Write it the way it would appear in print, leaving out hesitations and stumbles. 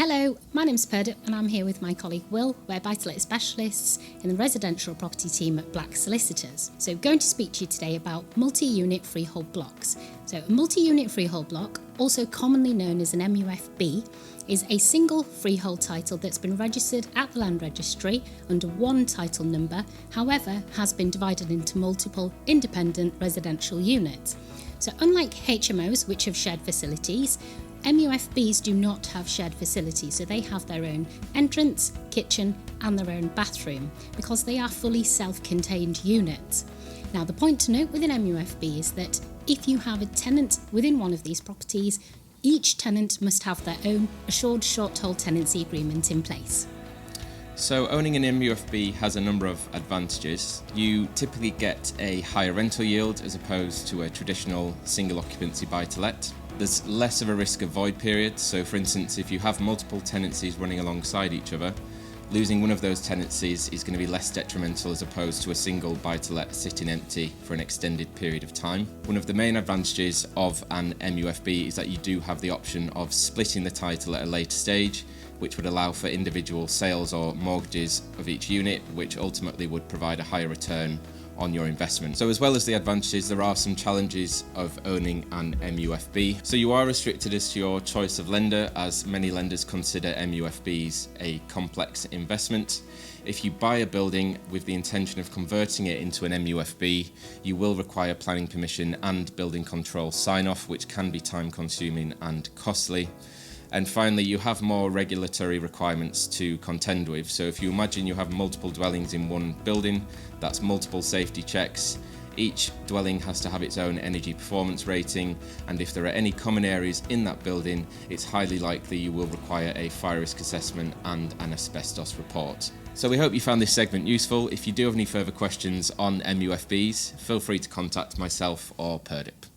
Hello, my name's Perdip and I'm here with my colleague Will. We're buy-to-let specialists in the residential property team at Black Solicitors. So going to speak to you today about multi-unit freehold blocks. So a multi-unit freehold block, also commonly known as an MUFB, is a single freehold title that's been registered at the land registry under one title number, however has been divided into multiple independent residential units. So unlike HMOs, which have shared facilities, MUFBs do not have shared facilities, so they have their own entrance, kitchen and their own bathroom because they are fully self-contained units. Now the point to note with an MUFB is that if you have a tenant within one of these properties, each tenant must have their own assured short-hold tenancy agreement in place. So owning an MUFB has a number of advantages. You typically get a higher rental yield as opposed to a traditional single occupancy buy-to-let. There's less of a risk of void periods, so for instance if you have multiple tenancies running alongside each other, losing one of those tenancies is going to be less detrimental as opposed to a single buy-to-let sitting empty for an extended period of time. One of the main advantages of an MUFB is that you do have the option of splitting the title at a later stage, which would allow for individual sales or mortgages of each unit, which ultimately would provide a higher return on your investment. So as well as the advantages, there are some challenges of owning an MUFB. So you are restricted as to your choice of lender, as many lenders consider MUFBs a complex investment. If you buy a building with the intention of converting it into an MUFB, you will require planning permission and building control sign-off, which can be time-consuming and costly. And finally, you have more regulatory requirements to contend with. So if you imagine you have multiple dwellings in one building, that's multiple safety checks. Each dwelling has to have its own energy performance rating, and if there are any common areas in that building, it's highly likely you will require a fire risk assessment and an asbestos report. So we hope you found this segment useful. If you do have any further questions on MUFBs, feel free to contact myself or Perdip.